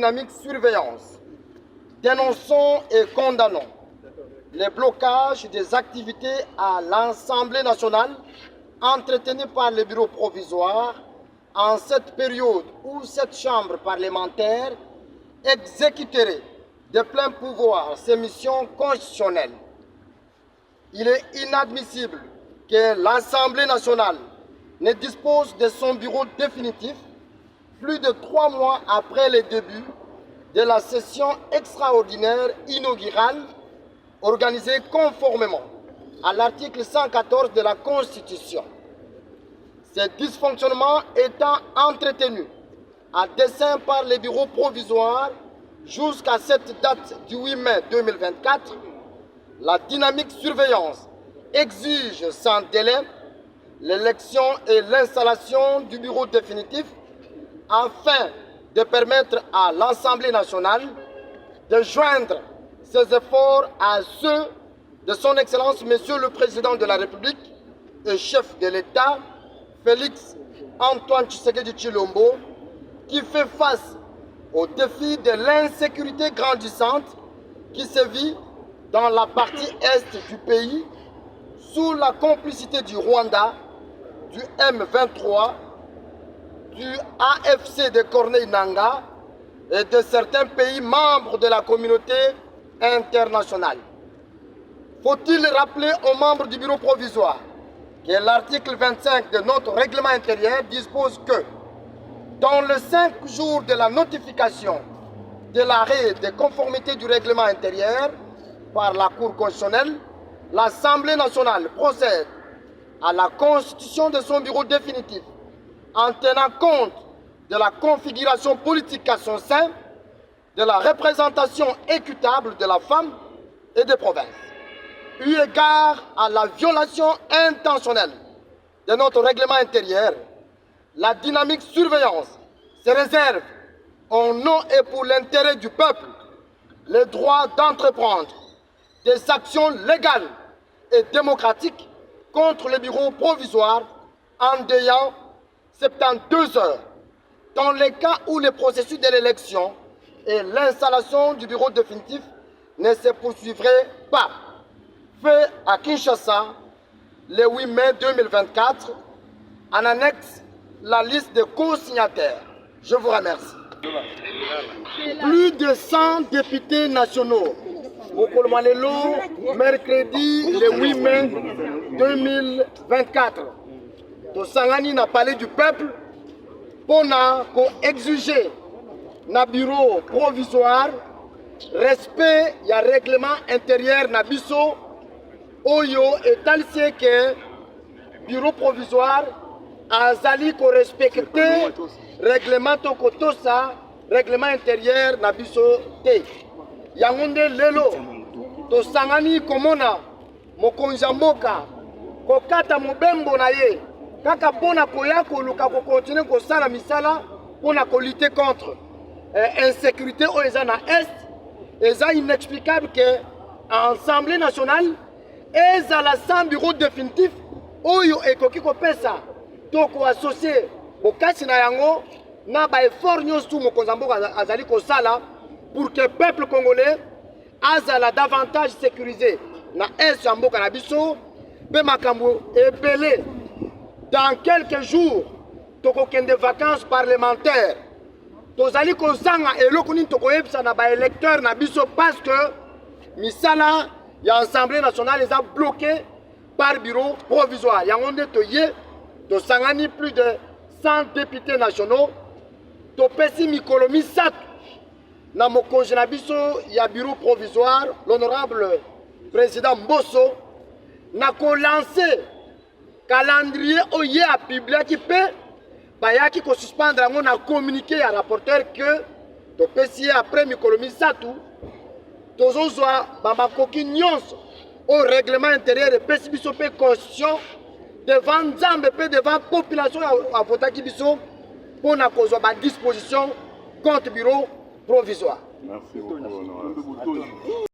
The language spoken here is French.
dynamique surveillance. Dénonçons et condamnons les blocages des activités à l'Assemblée nationale entretenus par le bureau provisoire en cette période où cette chambre parlementaire exécuterait de plein pouvoir ses missions constitutionnelles. Il est inadmissible que l'Assemblée nationale ne dispose de son bureau définitif plus de 3 mois après le début de la session extraordinaire inaugurale organisée conformément à l'article 114 de la Constitution. Ces dysfonctionnements étant entretenus à dessein par les bureaux provisoires jusqu'à cette date du 8 mai 2024, la dynamique surveillance exige sans délai l'élection et l'installation du bureau définitif afin de permettre à l'Assemblée nationale de joindre ses efforts à ceux de son Excellence Monsieur le Président de la République et chef de l'État, Félix Antoine Tshisekedi Tshilombo, qui fait face au défi de l'insécurité grandissante qui sévit dans la partie est du pays sous la complicité du Rwanda, du M23, du AFC de Corneille Nangaa et de certains pays membres de la communauté internationale. Faut-il rappeler aux membres du bureau provisoire que l'article 25 de notre règlement intérieur dispose que dans les 5 jours de la notification de l'arrêt de conformité du règlement intérieur par la Cour constitutionnelle, l'Assemblée nationale procède à la constitution de son bureau définitif en tenant compte de la configuration politique à son sein, de la représentation équitable de la femme et des provinces. Eu égard à la violation intentionnelle de notre règlement intérieur, la dynamique surveillance se réserve au nom et pour l'intérêt du peuple le droit d'entreprendre des actions légales et démocratiques contre le bureau provisoire en délai 72 heures, dans les cas où le processus de l'élection et l'installation du bureau définitif ne se poursuivraient pas. Fait à Kinshasa le 8 mai 2024, en annexe la liste des co-signataires. Je vous remercie. Plus de 100 députés nationaux au Kolomalelo, mercredi le 8 mai 2024. Tosangani n'a parlé du peuple pour exiger na bureau provisoire respect ya règlement intérieur na biso oyo etalisi que bureau provisoire azali ko respecter règlement tokotosa règlement intérieur na biso te yango nde lelo tosangani komona mokonzi ya mboka kokata mobembo na ye kaka mpona koya koluka kokontinue kosala misala mpona kolite contre insécurité oyo eza na est eza inexplicable que Assemblée nationale ezala sans bureau définitif oyo ekoki kopesa to koassocie bokasi na yango na baeffort nyonso mokonzi ya mboka azali kosala pour que peuple congolais azala davantage sécurisé na est ya mboka na biso mpe makambo ebele. Dans quelques jours, tokokende vacances parlementaires. Tozali kozanga eloko nini tokoyebisa na ba électeurs na biso parce que misala ya Assemblée nationale est bloqué par bureau provisoire. Yango nde toye tosangani plus de 100 députés nationaux. Topesi mikolo misato na mokonzi na biso ya bureau provisoire, l'honorable président Mbosso, na ko lancer calendrier oye a publié qui peut bayaki ko suspendre yango na communiqué à rapporteur que topesi après mikolo misato tozozwa bamakoki nyonso au règlement intérieur epesi biso mpe constitution devant nzambe mpe devant population avotaki biso mpona kozwa badisposition contre bureau provisoire. Merci beaucoup.